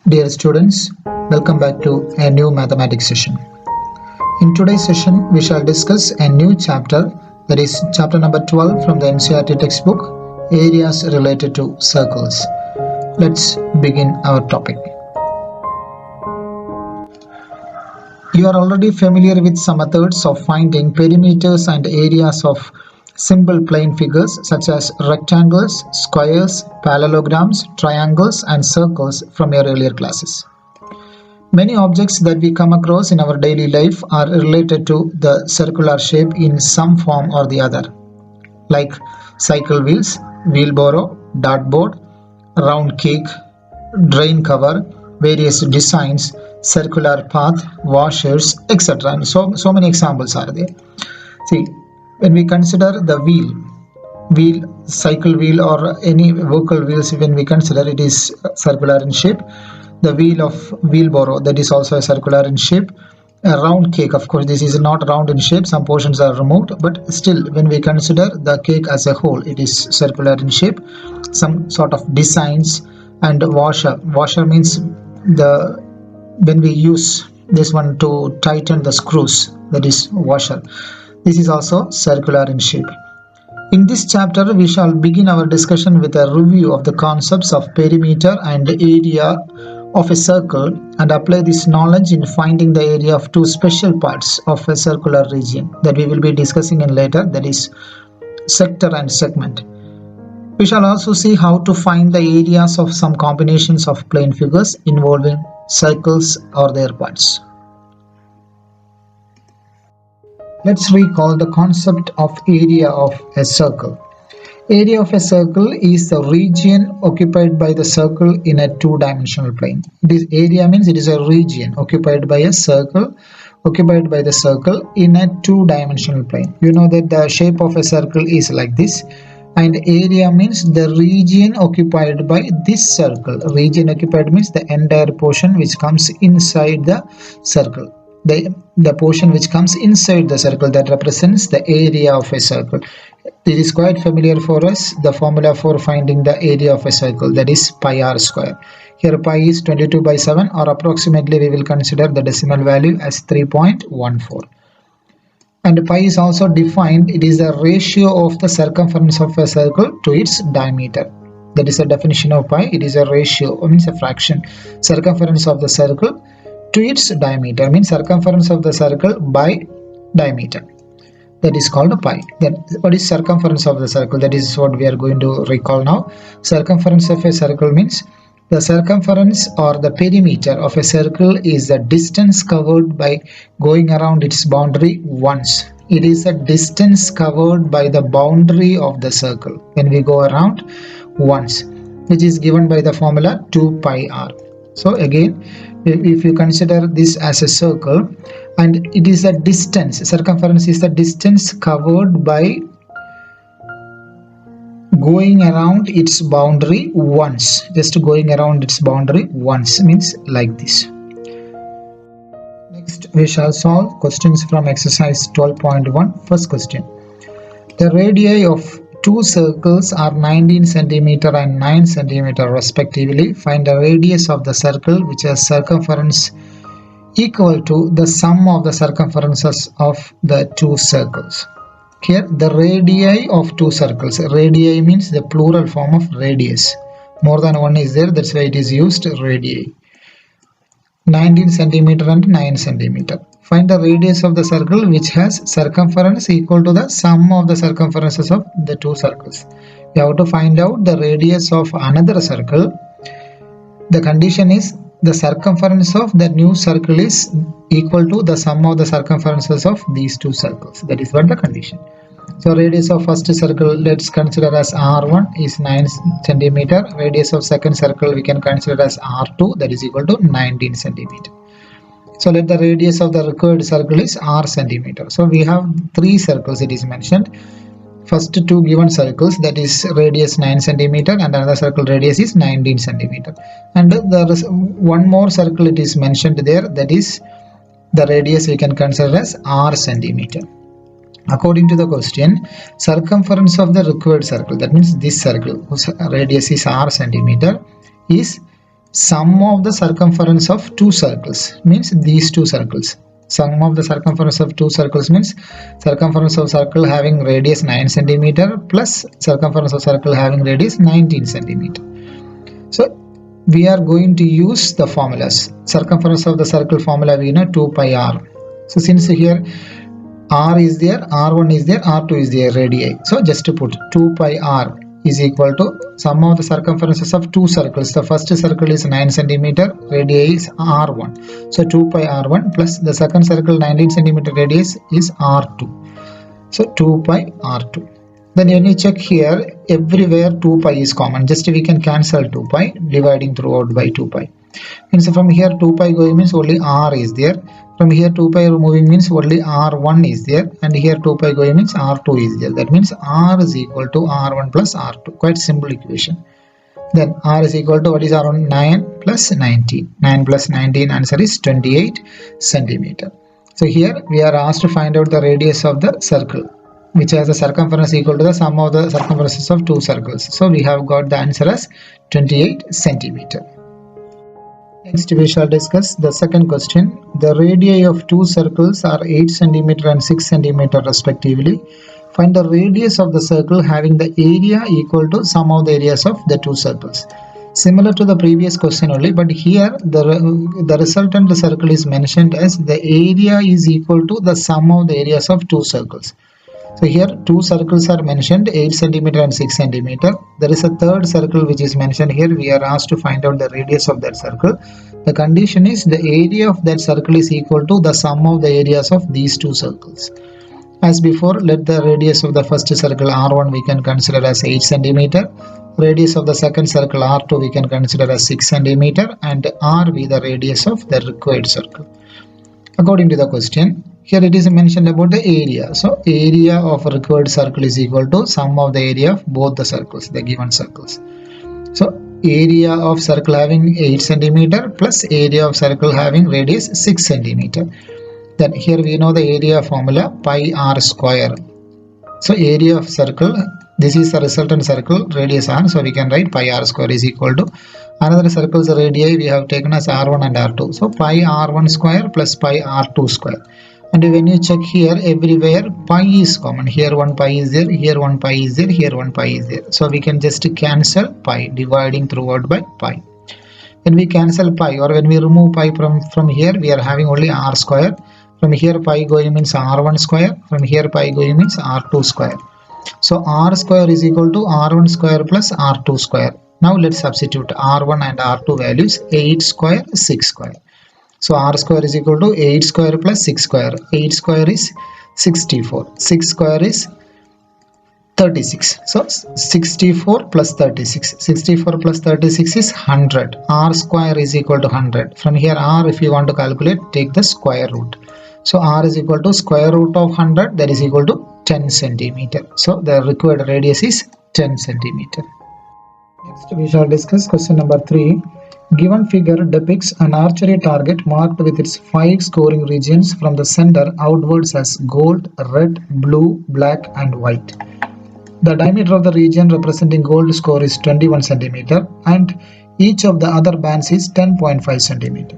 Dear students, welcome back to a new mathematics session. In today's session, we shall discuss a new chapter, that is chapter number 12 from the NCERT textbook, Areas Related to Circles. Let's begin our topic. You are already familiar with some methods of finding perimeters and areas of simple plane figures such as rectangles, squares, parallelograms, triangles, and circles from your earlier classes. Many objects that we come across in our daily life are related to the circular shape in some form or the other, like cycle wheels, wheelbarrow, dartboard, round cake, drain cover, various designs, circular path, washers, etc. And so many examples are there. See, when we consider the wheel, cycle wheel, or any vehicle wheels, when we consider it is circular in shape. The wheel of wheelbarrow, that is also circular in shape. A round cake, of course, this is not round in shape, some portions are removed, but still when we consider the cake as a whole, it is circular in shape. Some sort of designs. And washer means when we use this one to tighten the screws, that is washer. This is also circular in shape. In this chapter, we shall begin our discussion with a review of the concepts of perimeter and area of a circle and apply this knowledge in finding the area of two special parts of a circular region that we will be discussing in later, that is sector and segment. We shall also see how to find the areas of some combinations of plane figures involving circles or their parts. Let's recall the concept of area of a circle. Area of a circle is the region occupied by the circle in a two-dimensional plane. This area means it is a region occupied by a circle, in a two-dimensional plane. You know that the shape of a circle is like this, and area means the region occupied by this circle. Region occupied means the entire portion which comes inside the circle. The portion which comes inside the circle, that represents the area of a circle. This is quite familiar for us, the formula for finding the area of a circle, that is pi r square. Here pi is 22/7, or approximately we will consider the decimal value as 3.14. And pi is also defined, it is the ratio of the circumference of a circle to its diameter. That is the definition of pi. It is a ratio, means a fraction. Circumference of the circle to its diameter means circumference of the circle by diameter. That is called a pi. Then what is circumference of the circle? That is what we are going to recall now. Circumference of a circle means the circumference or the perimeter of a circle is the distance covered by going around its boundary once. It is a distance covered by the boundary of the circle when we go around once, which is given by the formula 2 pi r. So again, if you consider this as a circle, and it is a distance, circumference is the distance covered by going around its boundary once. Just going around its boundary once means like this. Next, we shall solve questions from exercise 12.1. First question. The radii of two circles are 19 cm and 9 cm respectively. Find the radius of the circle which has circumference equal to the sum of the circumferences of the two circles. Here the radii of two circles. Radii means the plural form of radius. More than one is there, that's why it is used radii. 19 cm and 9 cm. Find the radius of the circle which has circumference equal to the sum of the circumferences of the two circles. We have to find out the radius of another circle. The condition is the circumference of the new circle is equal to the sum of the circumferences of these two circles. That is what the condition. So radius of first circle, let's consider as r1 is 9 cm. Radius of second circle we can consider as r2, that is equal to 19 cm. So let the radius of the required circle is r centimeter. So we have three circles it is mentioned. First two given circles, that is radius 9 cm and another circle radius is 19 cm. And there is one more circle it is mentioned there, that is the radius we can consider as r centimeter. According to the question, circumference of the required circle, that means this circle whose radius is r centimeter, is sum of the circumference of two circles, means these two circles. Sum of the circumference of two circles means circumference of circle having radius 9 centimeter plus circumference of circle having radius 19 centimeter. So we are going to use the formulas. Circumference of the circle formula we know 2 pi r. So since here r is there, r1 is there, r2 is there, radii. So just to put 2 pi r is equal to sum of the circumferences of two circles. The first circle is 9 centimeter, radii is r1. So 2 pi r1 plus the second circle 19 centimeter radius is r2. So 2 pi r2. Then when you check here, everywhere 2 pi is common. Just we can cancel 2 pi dividing throughout by 2 pi. And so from here 2 pi going means only r is there. From here 2 pi removing means only r1 is there. And here 2 pi going means r2 is there. That means r is equal to r1 plus r2. Quite simple equation. Then r is equal to what is r1? 9 plus 19. 9 plus 19 answer is 28 centimeter. So here we are asked to find out the radius of the circle, which has a circumference equal to the sum of the circumferences of two circles. So we have got the answer as 28 centimeter. Next we shall discuss the second question. The radii of two circles are 8 centimeter and 6 centimeter respectively. Find the radius of the circle having the area equal to sum of the areas of the two circles. Similar to the previous question only, but here the resultant circle is mentioned as the area is equal to the sum of the areas of two circles. So here two circles are mentioned, 8 centimeter and 6 centimeter. There is a third circle which is mentioned here. We are asked to find out the radius of that circle. The condition is the area of that circle is equal to the sum of the areas of these two circles. As before, let the radius of the first circle r1 we can consider as 8 centimeter. Radius of the second circle r2 we can consider as 6 centimeter, and r be the radius of the required circle. According to the question, here it is mentioned about the area. So area of a required circle is equal to sum of the area of both the circles, the given circles. So area of circle having 8 centimeter plus area of circle having radius 6 centimeter. Then here we know the area formula pi r square. So area of circle, this is the resultant circle, radius r. So we can write pi r square is equal to another circle's radii we have taken as r1 and r2. So pi r1 square plus pi r2 square. And when you check here, everywhere pi is common. Here 1 pi is there, here 1 pi is there, here 1 pi is there. So we can just cancel pi dividing throughout by pi. When we cancel pi or when we remove pi from here, we are having only r square. From here pi going means r1 square. From here pi going means r2 square. So r square is equal to r1 square plus r2 square. Now let's substitute r1 and r2 values. 8 square, 6 square. So r square is equal to 8 square plus 6 square. 8 square is 64. 6 square is 36. So 64 plus 36. 64 plus 36 is 100. R square is equal to 100. From here r, if you want to calculate, take the square root. So r is equal to square root of 100, that is equal to 10 centimeter. So the required radius is 10 centimeter. Next we shall discuss question number 3. Given figure depicts an archery target marked with its 5 scoring regions from the center outwards as gold, red, blue, black and white. The diameter of the region representing gold score is 21 centimeter and each of the other bands is 10.5 centimeter.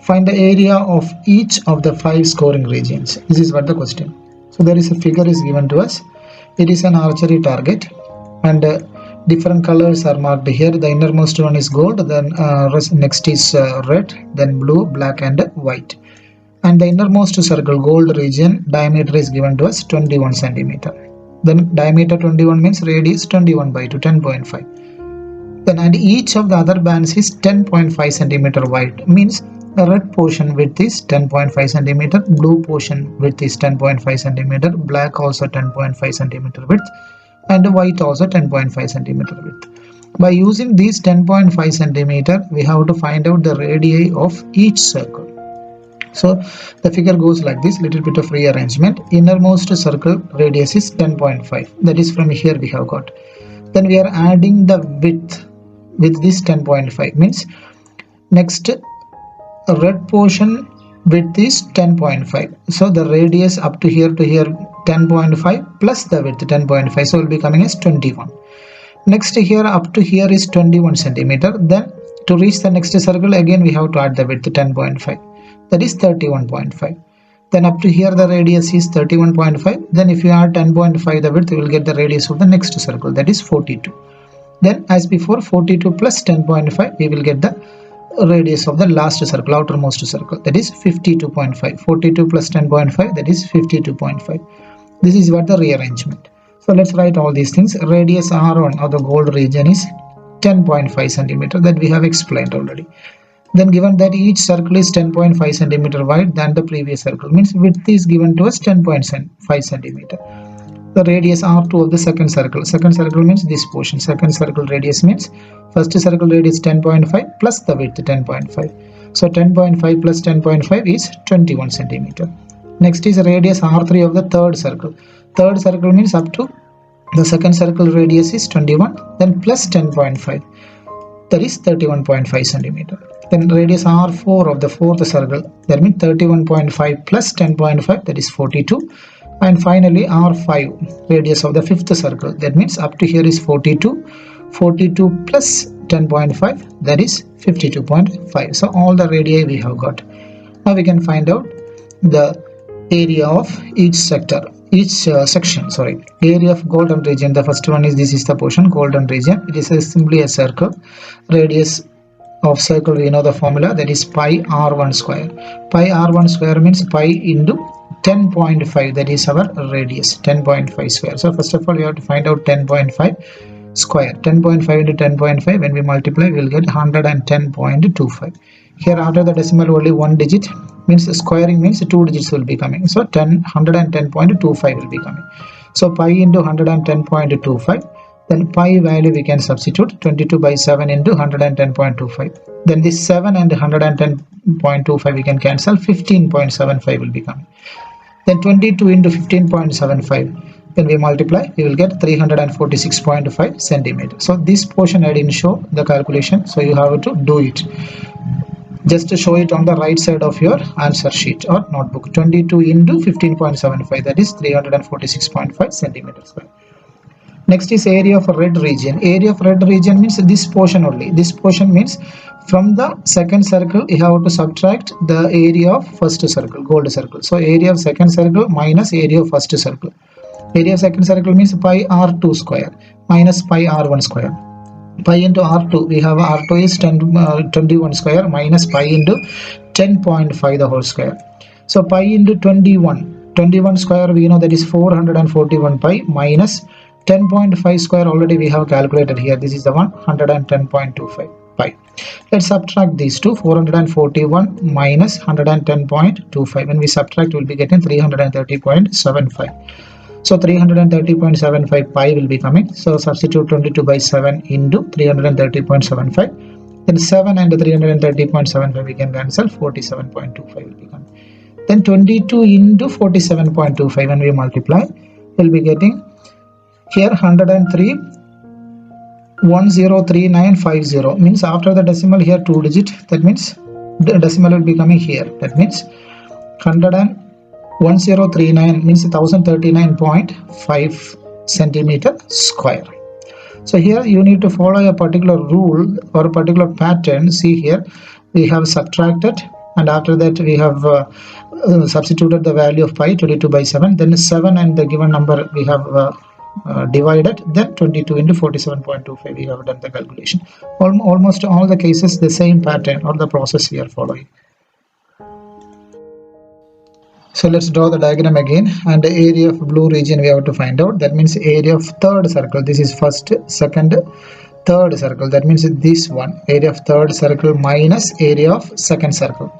Find the area of each of the 5 scoring regions. This is what the question. So there is a figure is given to us. It is an archery target and different colors are marked here. The innermost one is gold, then next is red, then blue, black and white. And the innermost circle gold region diameter is given to us 21 centimeter. Then diameter 21 means radius 21 by 2, 10.5. Then and each of the other bands is 10.5 centimeter wide, means the red portion width is 10.5 centimeter, blue portion width is 10.5 centimeter, black also 10.5 centimeter width, and white also 10.5 centimeter width. By using these 10.5 centimeter, we have to find out the radii of each circle. So the figure goes like this, little bit of rearrangement. Innermost circle radius is 10.5. That is from here we have got. Then we are adding the width with this 10.5, means next red portion width is 10.5. So the radius up to here 10.5 plus the width 10.5. So it will be coming as 21. Next here up to here is 21 centimeter. Then To reach the next circle, again we have to add the width 10.5, that is 31.5. Then up to here the radius is 31.5. Then if you add 10.5 the width, you will get the radius of the next circle, that is 42. Then as before, 42 plus 10.5, we will get the radius of the last circle, outermost circle, that is 52.5. 42 plus 10.5, that is 52.5. This is what the rearrangement. So let's write all these things. Radius R1 of the gold region is 10.5 centimeter, that we have explained already. Then given that each circle is 10.5 centimeter wide than the previous circle, means width is given to us 10.5 centimeter. The radius R2 of the second circle means this portion. Second circle radius means first circle radius 10.5 plus the width 10.5. So 10.5 plus 10.5 is 21 centimeter. Next is radius R3 of the third circle. Third circle means up to the second circle radius is 21, then plus 10.5, that is 31.5 centimeter. Then radius R4 of the fourth circle, that means 31.5 plus 10.5, that is 42. And finally R5, radius of the fifth circle, that means up to here is 42. 42 plus 10.5, that is 52.5. So all the radii we have got. Now we can find out the area of each section. Area of golden region. The first one is, this is the portion, golden region. It is simply a circle. Radius of circle, we know the formula, that is pi r1 square. Pi r1 square means pi into 10.5, that is our radius, 10.5 square. So first of all we have to find out 10.5 square. 10.5 into 10.5, when we multiply we will get 110.25. Here after the decimal only one digit, means squaring means two digits will be coming. So 110.25 will be coming. So pi into 110.25. Then pi value we can substitute 22 by 7 into 110.25. Then this 7 and 110.25 we can cancel, 15.75 will be coming. Then 22 into 15.75, when we multiply we will get 346.5 centimeters. So this portion I didn't show the calculation, so you have to do it. Just to show it on the right side of your answer sheet or notebook. 22 into 15.75, that is 346.5 centimeters. Next is area of red region. Area of red region means this portion only. This portion means from the second circle you have to subtract the area of first circle, gold circle. So area of second circle minus area of first circle. Area of second circle means pi r2 square minus pi r1 square. Pi into r2, we have r2 is 21 square minus pi into 10.5 the whole square. So pi into 21 square, we know that is 441 pi minus 10.5 square, already we have calculated here. This is the one, 110.25 pi. Let's subtract these two, 441 minus 110.25. When we subtract, we will be getting 330.75. So 330.75 pi will be coming. So substitute 22 by 7 into 330.75. Then 7 and 330.75 we can cancel, 47.25 will be coming. Then 22 into 47.25, when we multiply, we will be getting here 103 103950, means after the decimal here 2 digit, that means the decimal will be coming here, that means 1039 means 1039.5 centimeter square. So here you need to follow a particular rule or a particular pattern. See here we have subtracted, and after that we have substituted the value of pi, 22 by 7, then 7 and the given number we have divided, then 22 into 47.25 we have done the calculation. Almost all the cases the same pattern or the process we are following. So let's draw the diagram again, and the area of blue region we have to find out. That means area of third circle. This is first, second, third circle. That means this one, area of third circle minus area of second circle.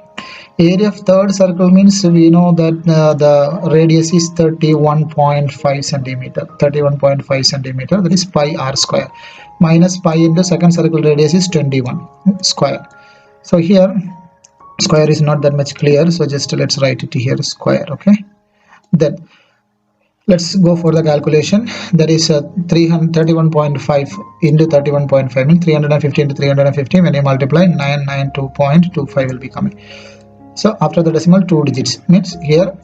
Area of third circle means we know that the radius is 31.5 centimeter. 31.5 centimeter, that is pi r square, minus pi into second circle radius is 21 square. So here square is not that much clear, so just let's write it here, square. Okay, then let's go for the calculation. That is 331.5 into 31.5 means 350 into 350. When you multiply, 992.25 will be coming. So after the decimal 2 digits, means here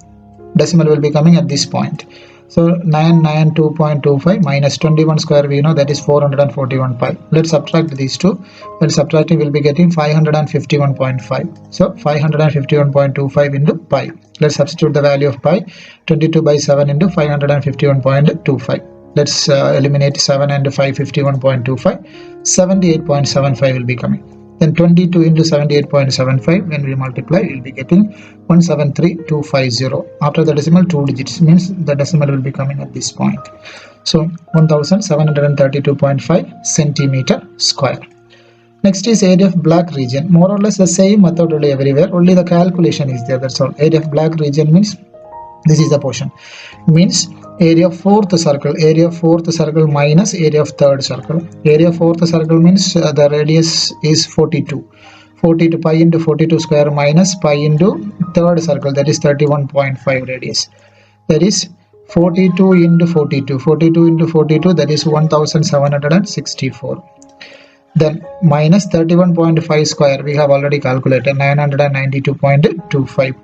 decimal will be coming at this point. So 992.25 minus 21 square, we know that is 441 pi. Let's subtract these two. When subtracting, we'll be getting 551.5. So 551.25 into pi. Let's substitute the value of pi. 22 by 7 into 551.25. Let's eliminate 7 and 551.25. 78.75 will be coming. Then 22 into 78.75, when we multiply, we will be getting 173250. After the decimal, 2 digits, means the decimal will be coming at this point. So 1732.5 centimeter square. Next is area of black region. More or less the same method only everywhere, only the calculation is there, that's all. Area of black region means this is the portion, means area of fourth circle, minus area of third circle. Area of fourth circle means the radius is 42 pi into 42 square minus pi into third circle, that is 31.5 radius, that is 42 into 42 into 42, that is 1764. Then minus 31.5 square, we have already calculated 992.25.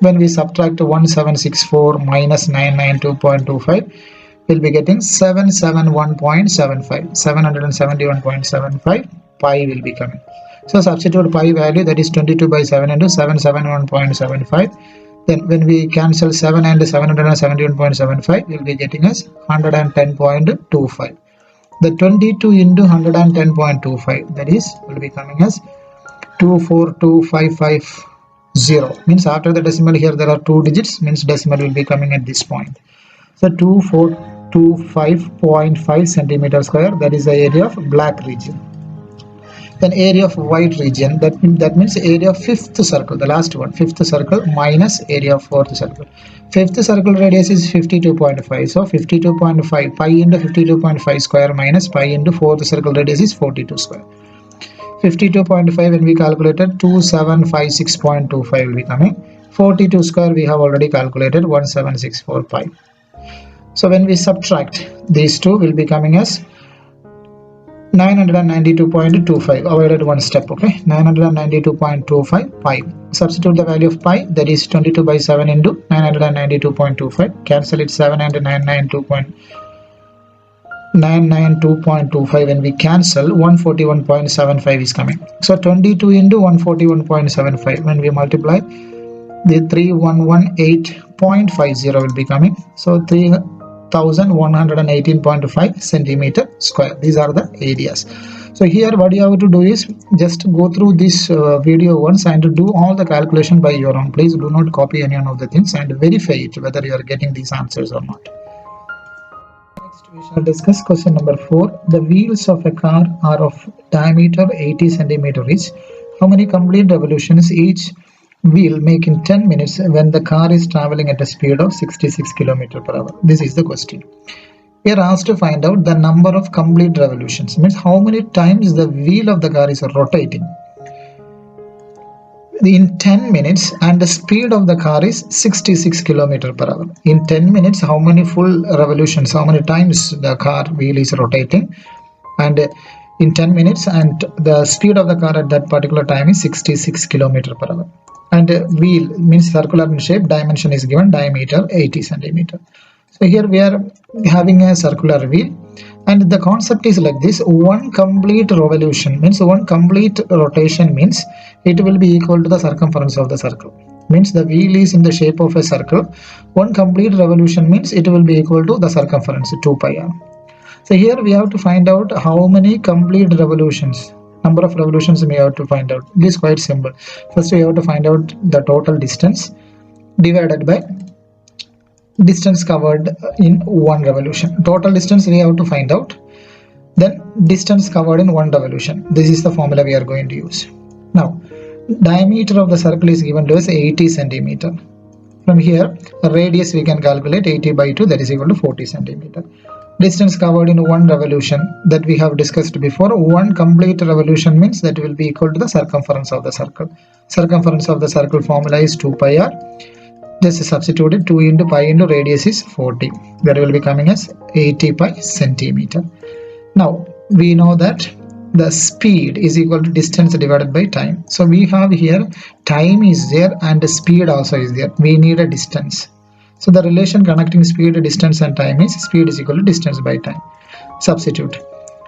When we subtract 1764 minus 992.25, we'll be getting 771.75. 771.75 pi will be coming. So substitute pi value, that is 22 by 7 into 771.75. Then when we cancel 7 and 771.75, we'll be getting us 110.25. The 22 into 110.25, that is will be coming as 242.550. Means after the decimal here there are 2 digits, means decimal will be coming at this point. So 2425.5 centimeter square, that is the area of black region. Then area of white region, that means area of fifth circle, the last one, fifth circle minus area of fourth circle. Fifth circle radius is 52.5, so 52.5 pi into 52.5 square minus pi into fourth circle radius is 42 square. 52.5 when we calculated 2756.25 will be coming. 42 square we have already calculated 1764 pi. So when we subtract these two, will be coming as 992.25. Avoided one step, okay. 992.25 pi. Substitute the value of pi, that is 22 by 7 into 992.25. Cancel it, 7 and 992.25. When we cancel, 141.75 is coming. So 22 into 141.75, when we multiply, the 3118.50 will be coming. So 3118.5 centimeter square. These are the areas. So here what you have to do is just go through this video once and do all the calculation by your own. Please do not copy any one of the things and verify it whether you are getting these answers or not. We shall discuss question number 4. The wheels of a car are of diameter 80 centimeter each. How many complete revolutions each wheel make in 10 minutes when the car is traveling at a speed of 66 km per hour? This is the question. We are asked to find out the number of complete revolutions, means how many times the wheel of the car is rotating in 10 minutes, and the speed of the car is 66 km per hour. In 10 minutes, how many full revolutions, how many times the car wheel is rotating, and in 10 minutes, and the speed of the car at that particular time is 66 km per hour. And wheel means circular in shape, dimension is given, diameter 80 centimeter. So here we are having a circular wheel, and the concept is like this: one complete revolution means one complete rotation means it will be equal to the circumference of the circle. Means the wheel is in the shape of a circle. One complete revolution means it will be equal to the circumference 2 pi r. So here we have to find out how many complete revolutions, number of revolutions we have to find out. It is quite simple. First we have to find out the total distance divided by distance covered in one revolution. Total distance we have to find out, then distance covered in one revolution. This is the formula we are going to use. Now diameter of the circle is given to us 80 centimeter. From here radius we can calculate 80 by 2, that is equal to 40 centimeter. Distance covered in one revolution, that we have discussed before. One complete revolution means that will be equal to the circumference of the circle. Circumference of the circle formula is 2 pi r. Just substituted 2 into pi into radius is 40. That will be coming as 80 pi centimeter. Now we know that the speed is equal to distance divided by time. So we have here time is there and the speed also is there. We need a distance. So the relation connecting speed, distance and time is speed is equal to distance by time. Substitute.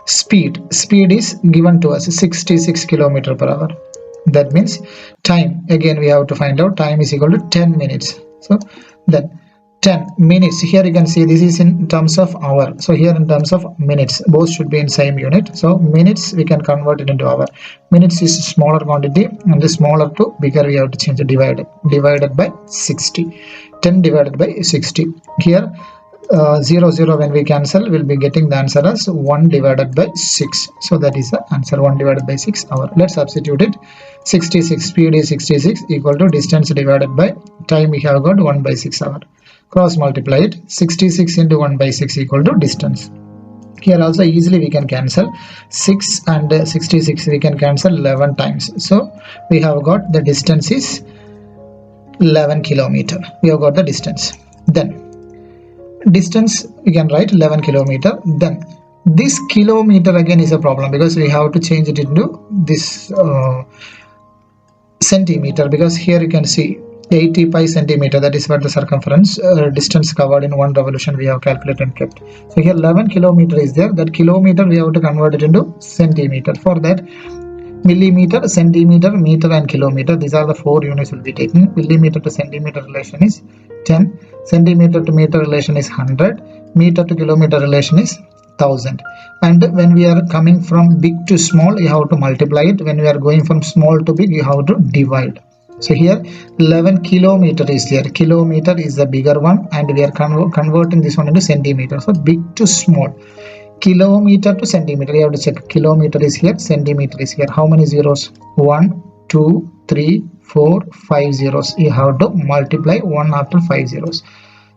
Speed is given to us 66 km per hour. That means time, again we have to find out, time is equal to 10 minutes. So then 10 minutes, here you can see this is in terms of hour, so here in terms of minutes, both should be in same unit. So minutes we can convert it into hour. Minutes is smaller quantity, and the smaller to bigger we have to change the divided by 60. 10 divided by 60. Here 0 when we cancel, we'll be getting the answer as 1 divided by 6. So that is the answer, 1 divided by 6 hour. Let's substitute it. 66, speed is 66 equal to distance divided by time, we have got 1 by 6 hour. Cross multiply it. 66 into 1 by 6 equal to distance. Here also easily we can cancel 6 and 66, we can cancel 11 times. So we have got the distance is 11 kilometer. We have got the distance. Then distance we can write 11 kilometer. Then this kilometer again is a problem, because we have to change it into this centimeter, because here you can see 80 pi centimeter, that is what the circumference distance covered in one revolution we have calculated and kept. So here 11 kilometer is there, that kilometer we have to convert it into centimeter. For that, millimeter, centimeter, meter and kilometer, these are the 4 units we'll be taking. Millimeter to centimeter relation is 10, centimeter to meter relation is 100, meter to kilometer relation is 1000. And when we are coming from big to small, you have to multiply it. When we are going from small to big, you have to divide. So here 11 kilometer is there, kilometer is the bigger one, and we are converting this one into centimeter. So big to small, kilometer to centimeter, you have to check. Kilometer is here, centimeter is here. How many zeros? 1, 2, 3, 4, 5 zeros. You have to multiply 1 after 5 zeros.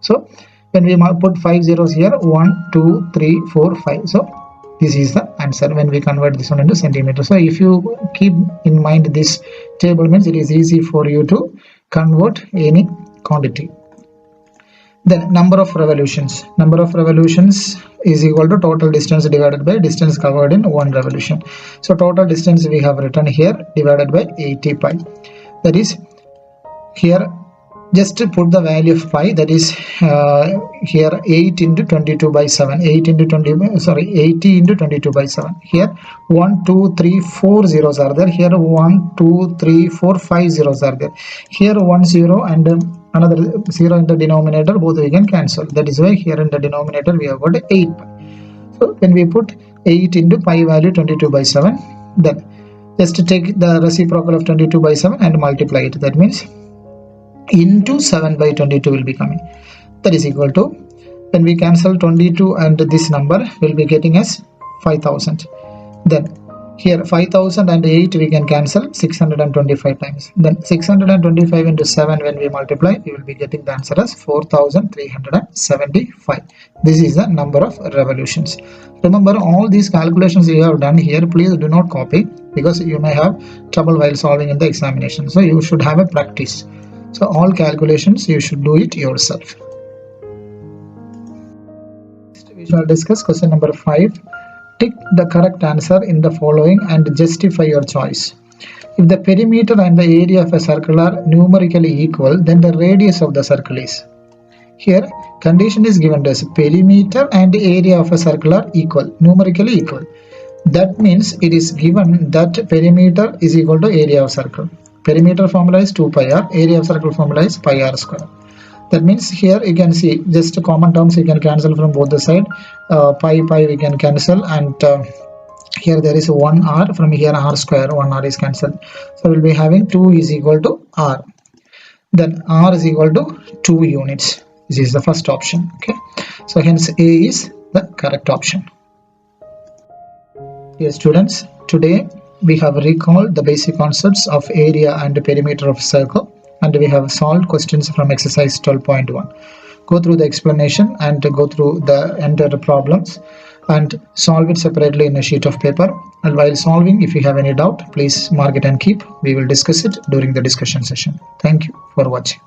So when we put 5 zeros here, 1, 2, 3, 4, 5. So this is the answer when we convert this one into centimeter. So if you keep in mind this table, means it is easy for you to convert any quantity. Then number of revolutions. Number of revolutions is equal to total distance divided by distance covered in one revolution. So total distance we have written here divided by 80 pi. That is, here just to put the value of pi, that is here 8 into 22 by 7, 8 into 20, sorry, 80 into 22 by 7. Here 1, 2, 3, 4 zeros are there. Here 1, 2, 3, 4, 5 zeros are there. Here 1 0 and another 0 in the denominator, both we can cancel. That is why here in the denominator we have got 8 pi. So when we put 8 into pi value 22 by 7, then just to take the reciprocal of 22 by 7 and multiply it. That means into 7 by 22 will be coming. That is equal to, when we cancel 22 and this number, will be getting as 5000. Then here 5000 and 8 we can cancel 625 times. Then 625 into 7 when we multiply, we will be getting the answer as 4375. This is the number of revolutions. Remember, all these calculations you have done here, please do not copy, because you may have trouble while solving in the examination. So you should have a practice. So all calculations you should do it yourself. Next we shall discuss question number 5. Tick the correct answer in the following and justify your choice. If the perimeter and the area of a circle are numerically equal, then the radius of the circle is. Here condition is given as perimeter and area of a circle are equal, numerically equal. That means it is given that perimeter is equal to area of circle. Perimeter formula is 2 pi r, area of circle formula is pi r square. That means here you can see just common terms you can cancel from both the side. Pi we can cancel, and here there is 1 r, from here r square, 1 r is cancelled. So we'll be having 2 is equal to r. Then r is equal to 2 units. This is the first option. Okay, so hence A is the correct option. Dear students, today we have recalled the basic concepts of area and perimeter of circle, and we have solved questions from exercise 12.1. Go through the explanation and go through the entire problems and solve it separately in a sheet of paper. And while solving, if you have any doubt, please mark it and keep. We will discuss it during the discussion session. Thank you for watching.